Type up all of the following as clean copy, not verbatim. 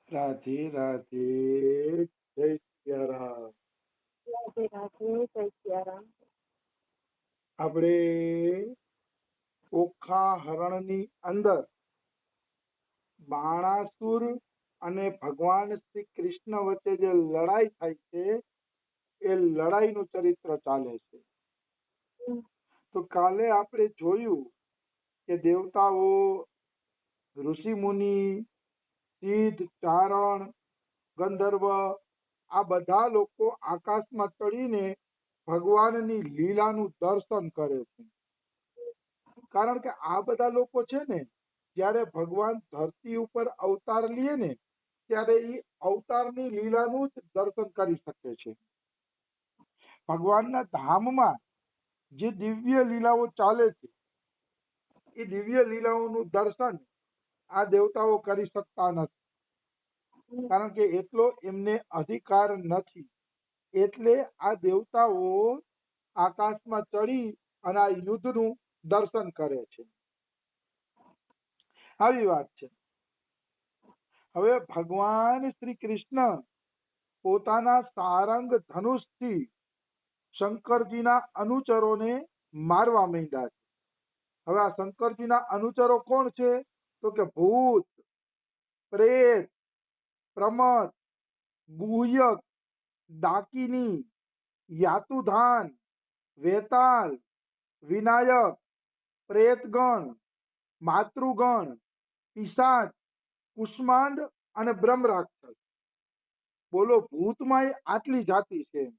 રાધે રાધે, જય સિયારામ. રાધે રાધે, જય સિયારામ. આપણે ઓખા હરણની અંદર બાણાસુર અને ભગવાન શ્રી કૃષ્ણ વચ્ચે જે લડાઈ થાય છે એ લડાઈનું ચરિત્ર ચાલે છે. તો કાલે આપણે જોયું કે દેવતાઓ, ઋષિ મુનિ, સિદ્ધ, ચારણ, ગંધર્વ આ બધા લોકો આકાશમાં ચડીને ભગવાનની લીલાનું દર્શન કરે છે. કારણ કે આ બધા લોકો છે ને, જ્યારે ભગવાન ધરતી ઉપર અવતાર લે ને ત્યારે એ અવતારની લીલાનું જ દર્શન કરી શકે છે. ભગવાનના ધામમાં જે દિવ્ય લીલાઓ ચાલે છે એ દિવ્ય લીલાઓનું દર્શન આ દેવતાઓ કરી શકતા નથી. કારણ કે એટલો એમને અધિકાર નથી. એટલે આ દેવતાઓ આકાશમાં ચડી અને આ યુદ્ધનું દર્શન કરે છે. આવી વાત છે. હવે ભગવાન શ્રી કૃષ્ણ પોતાના સારંગ ધનુષથી શંકરજીના અનુચરોને મારવા માંડ્યા છે. હવે આ શંકરજીના અનુચરો કોણ છે? તો કે ભૂત, પ્રેત, પ્રમદ, ગુહ્યક, ડાકિની, યાતુધાન, વેતાલ, વિનાયક, પ્રેતગણ, માતૃગણ, પિશાચ, કુષ્માંડ અને બ્રહ્મ રાક્ષસ. બોલો, ભૂતમાં આટલી જાતિ છે.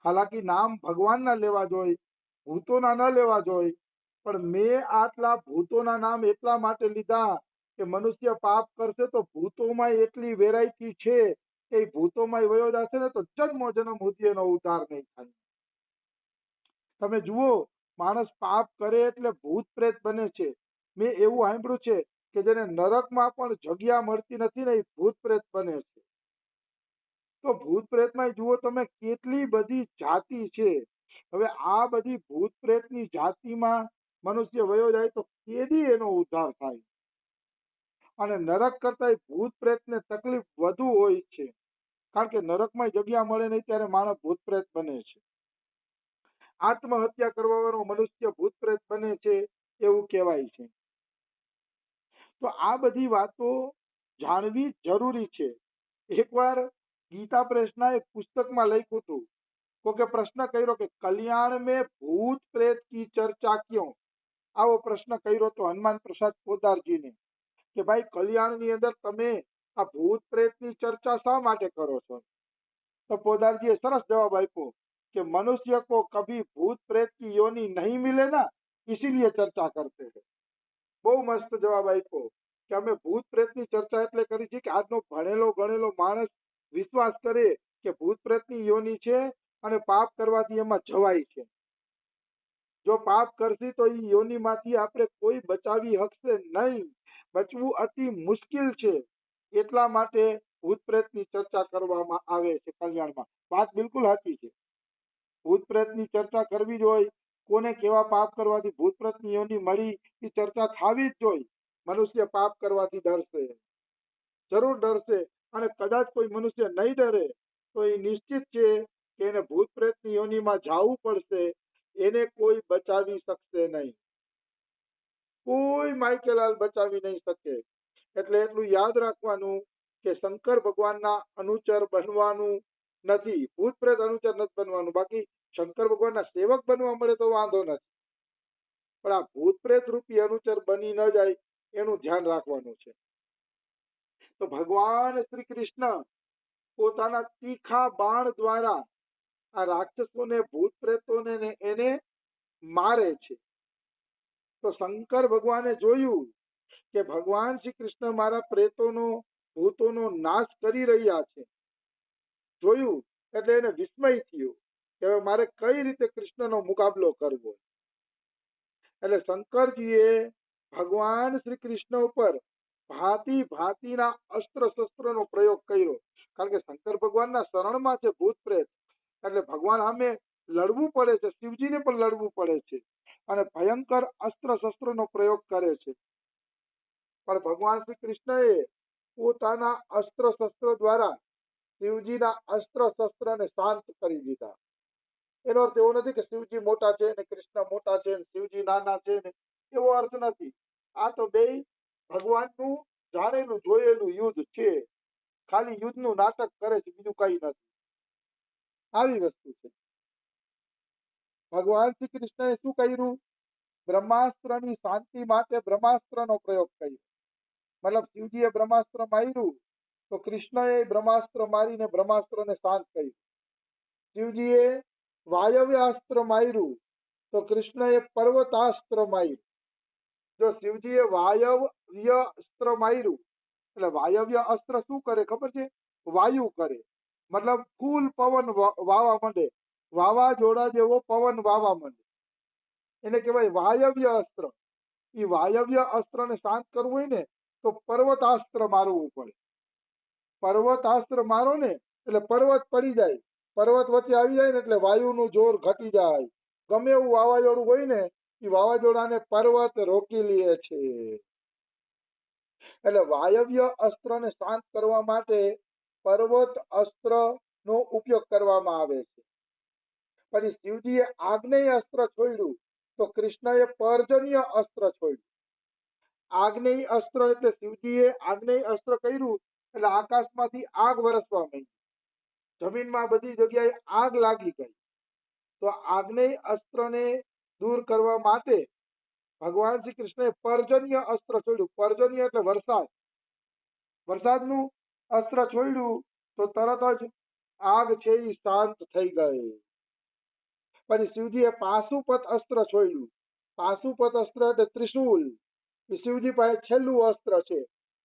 હાલાકી નામ ભગવાનના લેવા જોઈએ, ભૂતોના ન લેવા જોઈએ, પણ મેં આટલા ભૂતોના નામ એટલા માટે લીધા કે મનુષ્ય પાપ કરશે તો ભૂતોમાં એટલી વેરાયટી છે કે ભૂતોમાં વયો જશે ને તો જન્મો જન્મ સુધી એનો ઉદ્ધાર નહીં થાય. તમે જુઓ, માણસ પાપ કરે એટલે ભૂત પ્રેત બને છે. મેં એવું સાંભળ્યું છે કે જેને નરકમાં પણ જગ્યા મળતી નથી ને એ ભૂત પ્રેત બને છે. તો ભૂત પ્રેતમાં જુઓ તમે કેટલી બધી જાતિ છે. હવે આ બધી ભૂત પ્રેતની જાતિમાં મનુષ્ય વયો જાય તો કેદી એનો ઉદ્ધાર થાય? અને નરક કરતા ભૂત પ્રેતને તકલીફ વધુ હોય છે. કારણ કે નરકમાં જગ્યા મળે નહીં ત્યારે માણસ ભૂત પ્રેત બને છે. આત્મહત્યા કરવાનો મનુષ્ય ભૂત પ્રેત બને છે એવું કહેવાય છે. તો આ બધી વાતો જાણવી જરૂરી છે. એકવાર ગીતા પ્રેસના એક પુસ્તકમાં લખ્યું હતું, કોકે પ્રશ્ન કર્યો કે કલ્યાણ में भूत प्रेत की चर्चा क्यों? આવો પ્રશ્ન કર્યો તો હનુમાન પ્રસાદ પોદારજીને કે ભાઈ કલ્યાણની અંદર તમે આ ભૂત પ્રેતની ચર્ચા શા માટે કરો છો? તો પોદારજીએ સરસ જવાબ આપ્યો कि मनुष्य को कभी भूत प्रेत की योनि नहीं मिले ना, इसीलिए चर्चा करते हैं. બહુ મસ્ત જવાબ આપ્યો કે અમે ભૂત પ્રેતની ચર્ચા એટલે કરી છે કે આજનો ભણેલો ગણેલો માણસ વિશ્વાસ કરે કે ભૂત પ્રેતની યોનિ છે અને પાપ કરવાથી એમાં જવાય છે. જો પાપ કરશી તો એ યોનિમાંથી આપણે કોઈ બચાવી શકશે નહીં. બચવું અતિ મુશ્કેલ છે. એટલા માટે ભૂત પ્રેતની ચર્ચા કરવામાં આવે છે કલ્યાણમાં. વાત બિલકુલ સાચી છે. ભૂત પ્રેતની ચર્ચા કરવી જોઈએ. કોને કેવા પાપ કરવાથી ભૂત પ્રેતની યોનિ મળી એ ચર્ચા થવી જ જોઈએ. મનુષ્ય પાપ કરવાથી ડરશે, જરૂર ડરશે. અને કદાચ કોઈ મનુષ્ય નહીં ડરે તો એ નિશ્ચિત છે કે એને ભૂત પ્રેતની યોનિમાં જવું પડશે. એને કોઈ બચાવી શકશે નહીં. કોઈ માઇકેલાલ બચાવી નહીં શકે. એટલે એટલું યાદ રાખવાનું કે શંકર ભગવાનના અનુચર બનવાનું નથી, ભૂત પ્રેત અનુચર નથી બનવાનું. બાકી શંકર ભગવાનના સેવક બનવા મળે તો વાંધો નથી, પણ આ ભૂત પ્રેત રૂપી અનુચર બની ન જાય એનું ધ્યાન રાખવાનું છે. તો ભગવાન શ્રી કૃષ્ણ પોતાના તીખા બાણ દ્વારા આ રાક્ષસોને, ભૂત પ્રેતોને એને મારે છે. તો શંકર ભગવાને જોયું કે ભગવાન શ્રી કૃષ્ણ મારા પ્રેતોનો, ભૂતોનો નાશ કરી રહ્યા છે. જોયું એટલે એને વિસ્મય થયો કે મારે કઈ રીતે કૃષ્ણનો મુકાબલો કરવો. એટલે શંકરજીએ ભગવાન શ્રી કૃષ્ણ ઉપર ભાંતિ ભાંતિના અસ્ત્ર શસ્ત્રનો પ્રયોગ કર્યો. કારણ કે શંકર ભગવાનના શરણમાં છે ભૂત પ્રેત, એટલે ભગવાન સામે લડવું પડે છે. શિવજીને પણ લડવું પડે છે અને ભયંકર અસ્ત્ર શસ્ત્રનો પ્રયોગ કરે છે. પણ ભગવાન શ્રી કૃષ્ણએ પોતાના અસ્ત્ર શસ્ત્ર દ્વારા શિવજીના અસ્ત્ર શસ્ત્રને શાંત કરી દીધા. એનો અર્થ એવો નથી કે શિવજી મોટા છે ને કૃષ્ણ મોટા છે ને શિવજી નાના છે ને એવો અર્થ નથી. આ તો બે ભગવાનનું જાણેલું જોયેલું યુદ્ધ છે. ખાલી યુદ્ધનું નાટક કરે છે, બીજું કઈ નથી. આવી વસ્તુ છે. ભગવાન શ્રી કૃષ્ણએ શું કર્યું? બ્રહ્માસ્ત્રની શાંતિ માટે બ્રહ્માસ્ત્રનો પ્રયોગ કર્યો. મતલબ શિવજીએ બ્રહ્માસ્ત્ર માર્યું તો કૃષ્ણએ બ્રહ્માસ્ત્ર મારીને બ્રહ્માસ્ત્રને શાંત કર્યું. શિવજીએ વાયવ્યાસ્ત્ર માર્યું તો કૃષ્ણએ પર્વતાસ્ત્ર માર્યું. જો શિવજીએ વાયવ્ય અસ્ત્ર માર્યું એટલે વાયવ્ય અસ્ત્ર શું કરે ખબર છે? વાયુ કરે. મતલબ ફૂલ પવન વાવા માંડે, વાવાઝોડા જેવો પવન વાવા માંડે, એને કહેવાય વાયવ્ય અસ્ત્ર. એ વાયવ્ય અસ્ત્રને શાંત કરવું હોય ને તો પર્વતાસ્ત્ર મારવું પડે. પર્વતાસ્ત્ર મારો ને એટલે પર્વત પડી જાય. પર્વત વચ્ચે આવી જાય ને એટલે વાયુનું જોર ઘટી જાય. ગમે એવું વાવાઝોડું હોય ને એ વાવાઝોડાને પર્વત રોકી લે છે. એટલે વાયવ્ય અસ્ત્રને શાંત કરવા માટે પર્વત અસ્ત્રનો ઉપયોગ કરવામાં આવે છે. પછી શિવજીએ આગ્નેય અસ્ત્ર છોડ્યું તો કૃષ્ણએ પર્જન્ય અસ્ત્ર છોડ્યું. આગ્નેય અસ્ત્ર એટલે શિવજીએ આગ્નેય અસ્ત્ર કર્યું એટલે આકાશમાંથી આગ વરસવા માંડી. જમીનમાં બધી જગ્યાએ આગ લાગી ગઈ. તો આગ્નેય અસ્ત્રને દૂર કરવા માટે ભગવાન શ્રી કૃષ્ણએ પર્જન્ય અસ્ત્ર છોડ્યું. પર્જન્ય એટલે વરસાદ. વરસાદનું અસ્ત્ર છોડ્યું તો તરત જ આગ છે એ શાંત થઈ ગઈ. પછી શિવજીએ પાશુપત અસ્ત્ર છોડ્યું. પાશુપત અસ્ત્ર એટલે ત્રિશૂલ. એ શિવજી પાસે છેલ્લું અસ્ત્ર છે.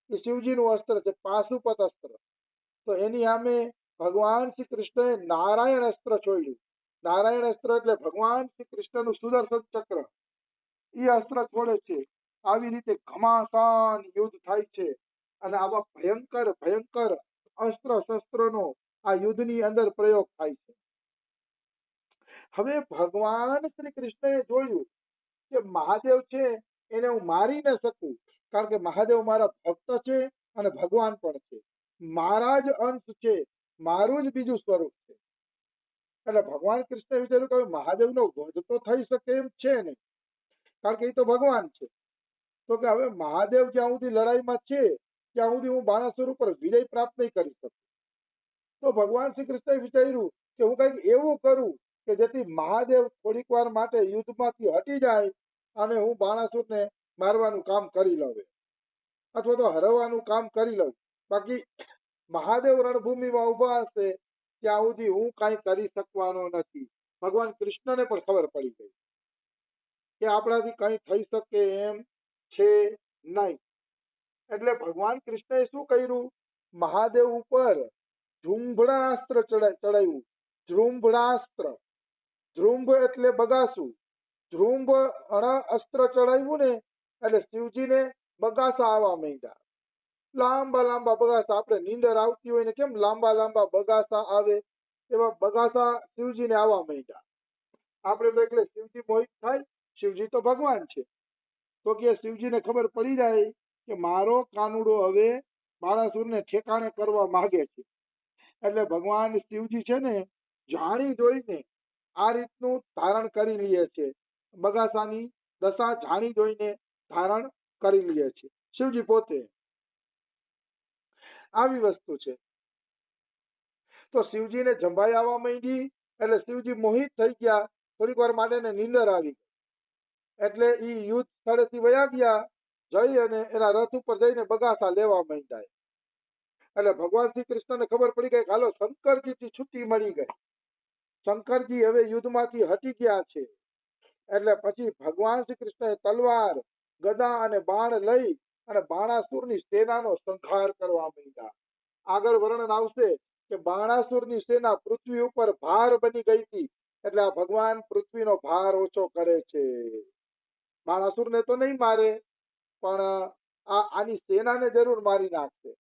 એ શિવજીનું અસ્ત્ર છે પાશુપત અસ્ત્ર. તો એની સામે ભગવાન શ્રી કૃષ્ણએ નારાયણ અસ્ત્ર છોડ્યું. નારાયણ અસ્ત્ર એટલે ભગવાન શ્રી કૃષ્ણનું સુદર્શન ચક્ર. એ અસ્ત્ર છોડે છે. આવી રીતે ઘમાસાન યુદ્ધ થાય છે અને આવા ભયંકર ભયંકર અસ્ત્ર શસ્ત્રોનો આ યુદ્ધની અંદર પ્રયોગ થાય છે. હવે ભગવાન શ્રી કૃષ્ણએ જોયું કે મહાદેવ છે એને હું મારી ન શકું, કારણ કે મહાદેવ મારા ભક્ત છે અને ભગવાન પણ છે. મારા જ અંશ છે, મારું જ બીજું સ્વરૂપ છે. એટલે ભગવાન કૃષ્ણ વિચાર્યું કે મહાદેવનો વધ તો થઈ શકે એમ છે ને, કારણ કે એ તો ભગવાન છે. તો કે હવે મહાદેવ જ્યાં સુધી લડાઈમાં છે ત્યાં સુધી હું બાણાસુર ઉપર વિજય પ્રાપ્ત નહીં કરી શકું. તો ભગવાન શ્રી કૃષ્ણએ વિચાર્યું કે હું કંઈક એવું કરું કે જેથી મહાદેવ થોડીક વાર માટે યુદ્ધમાંથી હટી જાય અને હું બાણાસુરને મારવાનું કામ કરી લઉં અથવા તો હરવવાનું કામ કરી લઉં. બાકી મહાદેવ રણભૂમિમાં ઊભા હશે ત્યાં સુધી હું કાંઈ કરી શકવાનો નથી. ભગવાન કૃષ્ણને પણ ખબર પડી ગઈ કે આપણાથી કંઈ થઈ શકે એમ છે નહીં. એટલે ભગવાન કૃષ્ણએ શું કર્યું? મહાદેવ ઉપર ઝુંભણાસ્ત્ર ચડાવ્યું. ઝુંભણાસ્ત્ર, ઝુંભ એટલે બગાસું. ઝુંભ અસ્ત્ર ચડાવ્યું ને એટલે શિવજીને બગાસા આવવા માંડ્યા. લાંબા લાંબા બગાસા. આપણે નીંદર આવતી હોય ને કેમ લાંબા લાંબા બગાસા આવે, એવા બગાસા શિવજીને આવવા માંડ્યા. આપણે તો એટલે શિવજી મોહિત થાય. શિવજી તો ભગવાન છે. તો કે શિવજીને ખબર પડી જાય કે મારો કાનુડો હવે બાણાસુરને ઠેકાણે કરવા માંગે છે. એટલે ભગવાન શિવજી છે ને જાણી જોઈને આ રીતનું ધારણ કરી લે છે. બગાસાની દશા જાણી જોઈને ધારણ કરી લે છે શિવજી પોતે. આવી વસ્તુ છે. તો શિવજીને જંભાઈ આવવા માંડી એટલે શિવજી મોહિત થઈ ગયા. થોડીક વાર માટે નીંદર આવી ગઈ એટલે એ યુદ્ધ સ્થળેથી વયા ગયા. જઈ અને એના રથ ઉપર જઈને બગાસા લેવા માંડ્યા. એટલે ભગવાન શ્રી કૃષ્ણને ખબર પડી ગઈ કે હાલો શંકરજીથી છૂટી મળી ગઈ. શંકરજી હવે યુદ્ધમાંથી હટી ગયા છે. એટલે પછી ભગવાન શ્રી કૃષ્ણએ તલવાર, ગદા અને બાણ લઈ અને બાણાસુરની સેનાનો સંહાર કરવા માંડ્યા. આગળ વર્ણન આવશે કે બાણાસુરની સેના પૃથ્વી ઉપર ભાર બની ગઈ હતી. એટલે આ ભગવાન પૃથ્વીનો ભાર ઓછો કરે છે. બાણાસુરને તો નહીં મારે પણ આની સેનાને જરૂર મારી નાખશે,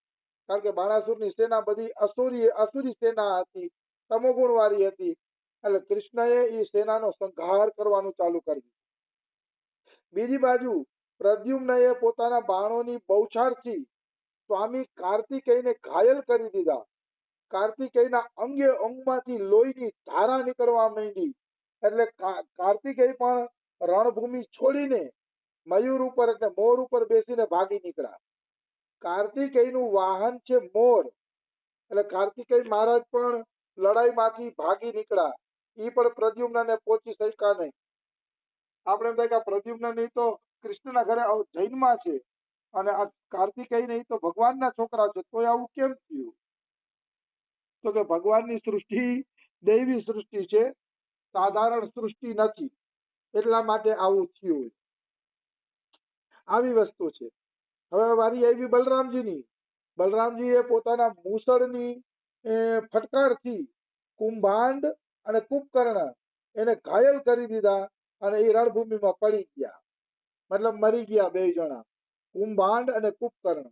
કારણ કે બાણાસુરની સેના બધી અસુરી સેના હતી, તમોગુણ વાળી હતી. એટલે કૃષ્ણએ એ સેનાનો સંહાર કરવાનું ચાલુ કરી દીધું. બીજી બાજુ પ્રદ્યુમ્નએ પોતાના બાણોની બૌછારથી સ્વામી કાર્તિકેયને ઘાયલ કરી દીધા. કાર્તિકેયના અંગે અંગમાંથી લોહીની ધારા નીકળવા માંડી. એટલે કાર્તિકેય પણ રણભૂમિ છોડીને મયુર ઉપર એટલે મોર ઉપર બેસીને ભાગી નીકળ્યા. કાર્તિકેયનું વાહન છે મોર, એટલે કાર્તિકેય મહારાજ પણ લડાઈમાંથી ભાગી નીકળ્યા. એ પણ પ્રદ્યુમ્નને પહોંચી શક્યા નહીં. આપણે એમ થાય કે પ્રદ્યુમ્ન નહીં તો કૃષ્ણના ઘરે જૈનમાં છે અને આ કાર્તિકેય નહીં તો ભગવાનના છોકરા છે, તો આવું કેમ થયું? તો કે ભગવાનની સૃષ્ટિ દૈવી સૃષ્ટિ છે, સાધારણ સૃષ્ટિ નથી, એટલા માટે આવું થયું. આવી વસ્તુ છે. હવે વારી આવી બલરામજીની. બલરામજીએ પોતાના મૂસળની ફટકારથી કુંભાંડ અને કુંભકર્ણ એને ઘાયલ કરી દીધા અને એ રણભૂમિમાં પડી ગયા, મતલબ મરી ગયા બે જણા, કુંભાંડ અને કુંભકર્ણ.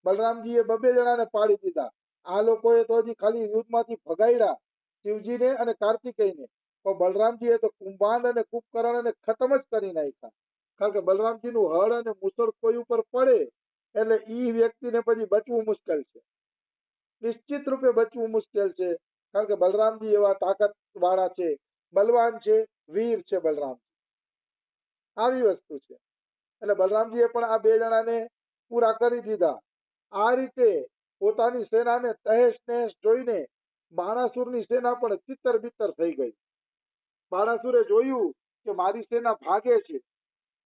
બલરામજીએ બબે જણાને પાડી દીધા. આ લોકોએ તો હજી ખાલી યુદ્ધમાંથી ભગાડ્યા શિવજીને અને કાર્તિકેયને, પણ બલરામજીએ તો કુંભાંડ અને કુંભકર્ણને ખતમ જ કરી નાખ્યા. કારણ કે બલરામજીનું હળ અને મુસળ કોઈ ઉપર પડે એટલે ઈ વ્યક્તિને પછી બચવું મુશ્કેલ છે, નિશ્ચિત રૂપે બચવું મુશ્કેલ છે. કારણ કે બલરામજી એવા તાકાત વાળા છે, બલવાન છે, વીર છે બલરામજી. આવી વસ્તુ છે. એટલે બલરામજીએ પણ આ બે જણાને પૂરા કરી દીધા. આ રીતે પોતાની સેનાને તહેશ નહેશ જોઈને બાણાસુરની સેના પણ તિત્તર બિત્તર થઈ ગઈ. બાણાસુરે જોયું કે મારી સેના ભાગે છે,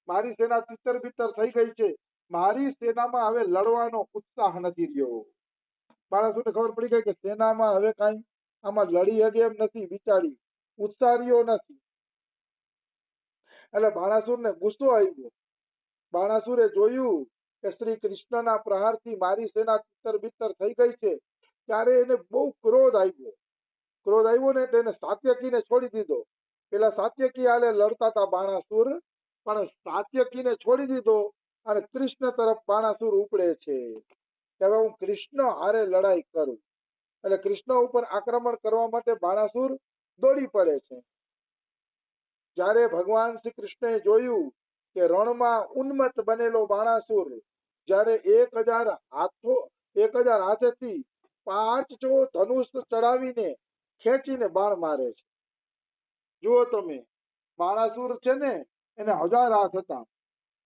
મારી સેના તિત્તર બિત્તર થઈ ગઈ છે, મારી સેનામાં હવે લડવાનો ઉત્સાહ નથી રહ્યો. બાણાસુરને ખબર પડી ગઈ કે સેનામાં હવે કાંઈ આમાં લડી હગે એમ નથી, બિચારી ઉત્સાહ રહ્યો નથી. એટલે બાણાસુરને ગુસ્સો આવ્યો. બાણાસુરે જોયું કે શ્રી કૃષ્ણના પ્રહારથી મારી સેના તિત્તર બિત્તર થઈ ગઈ છે, ત્યારે એને બહુ ક્રોધ આવ્યો. ક્રોધ આવ્યો ને તેને સાત્યકીને છોડી દીધો. પેલા સાત્યકી હાલે લડતા હતા બાણાસુર, પણ સાત્યકીને છોડી દીધો અને કૃષ્ણ તરફ બાણાસુર ઉપડે છે. હવે હું કૃષ્ણ હારે લડાઈ કરું. એટલે કૃષ્ણ ઉપર આક્રમણ કરવા માટે બાણાસુર દોડી પડે છે. જ્યારે ભગવાન શ્રી કૃષ્ણએ જોયું કે રણમાં ઉન્મત્ત બનેલો બાણાસુર જ્યારે 1000 હાથેથી 5 ધનુષ ચડાવીને ખેંચીને બાણ મારે છે. જુઓ તમે, બાણાસુર છે ને એને 1000 હાથ હતા,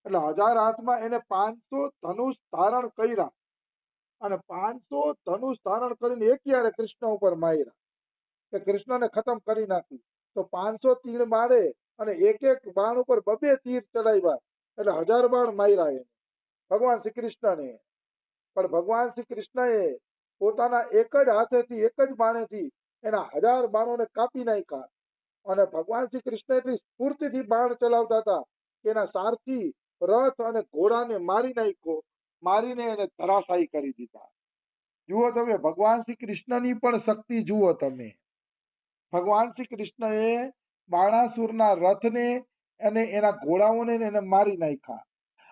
એટલે 1000 હાથમાં એને 500 ધનુષ ધારણ કર્યા અને 500 ધનુષ ધારણ કરીને એકયારે કૃષ્ણ ઉપર માર્યા કે કૃષ્ણને ખતમ કરી નાખી. તો 500 તીર મારે અને એક એક બાણ ઉપર બબે તીર ચડાવ્યા, એટલે 1000 બાણ માર્યા એને ભગવાન શ્રી કૃષ્ણને. પણ ભગવાન શ્રી કૃષ્ણએ પોતાના એક જ હાથેથી એક જ બાણેથી એના 1000 બાણોને કાપી નાખ્યા. અને ભગવાન શ્રી કૃષ્ણ એટલી સ્ફૂર્તિથી બાણ ચલાવતા હતા કે એના સારથી રથ અને ઘોડાને મારી નાખ્યો, મારીને એને ધરાશાયી કરી દીધા. જુઓ તમે, ભગવાન શ્રી કૃષ્ણની પણ શક્તિ જુઓ તમે. ભગવાન શ્રી કૃષ્ણએ બાણાસુરના રથને અને એના ઘોડાઓને એને મારી નાખ્યા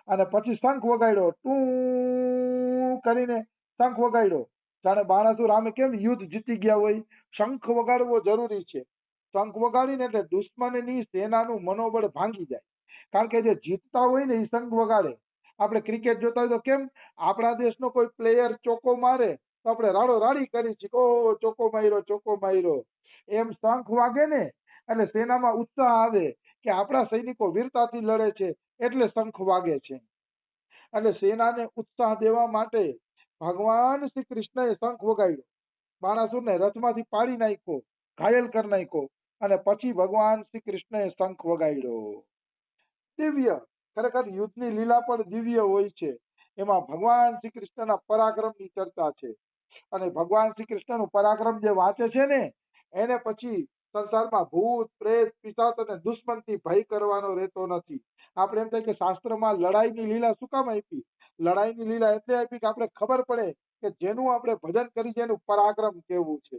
અને પછી શંખ વગાડ્યો, ટૂ કરીને શંખ વગાડ્યો. જાણે બાણાસુર આમે કેમ યુદ્ધ જીતી ગયા હોય, શંખ વગાડવો જરૂરી છે. શંખ વગાડીને એટલે દુશ્મનની સેનાનું મનોબળ ભાંગી જાય. કારણ કે જે જીતતા હોય ને એ શંખ વગાડે. આપણે ક્રિકેટ જોતા હોય તો કેમ આપણા દેશનો કોઈ પ્લેયર ચોકો મારે તો આપણે રાડો રાડી કરી છીએ, ઓ ચોકો માર્યો, ચોકો માર્યો. એમ શંખ વાગે ને એટલે સેનામાં ઉત્સાહ આવે કે આપણા સૈનિકો વીરતાથી લડે છે, એટલે શંખ વાગે છે. એટલે સેનાને ઉત્સાહ દેવા માટે ભગવાન શ્રી કૃષ્ણએ શંખ વગાડ્યો, બાણાસુરને રથમાંથી પાડી નાખ્યો, ઘાયલ કરી નાખ્યો અને પછી ભગવાન શ્રી કૃષ્ણએ શંખ વગાડ્યો. દિવ્ય, ખરેખર યુદ્ધની લીલા પણ દિવ્ય હોય છે. એમાં ભગવાન શ્રી કૃષ્ણના પરાક્રમની ચર્ચા છે અને ભગવાન શ્રી કૃષ્ણનું પરાક્રમ જે વાંચે છે ને એને પછી સંસારમાં ભૂત પ્રેત પિશાચ અને દુશ્મનથી ભય કરવાનો રહેતો નથી. આપણે એમ થાય કે શાસ્ત્રમાં લડાઈની લીલા શું કામ આપી? લડાઈની લીલા એટલે આપી કે આપણે ખબર પડે કે જેનું આપણે ભજન કરી છે એનું પરાક્રમ કેવું છે.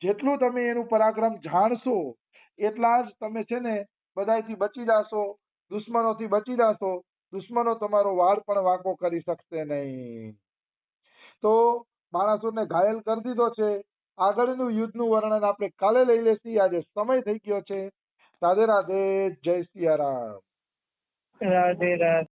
જેટલું તમે એનું પરાક્રમ જાણશો એટલા જ તમે છે ને બધાથી બચી જાશો, દુશ્મનોથી બચી જાશો. દુશ્મનો તમારો વાળ પણ વાંકો કરી શકશે નહીં. તો બાણાસુરને ઘાયલ કરી દીધો છે. આગળનું યુદ્ધનું વર્ણન આપણે કાલે લઈ લેશી. આજે સમય થઈ ગયો છે. રાધે રાધે, જય સિયારામ. રાધે રાધે.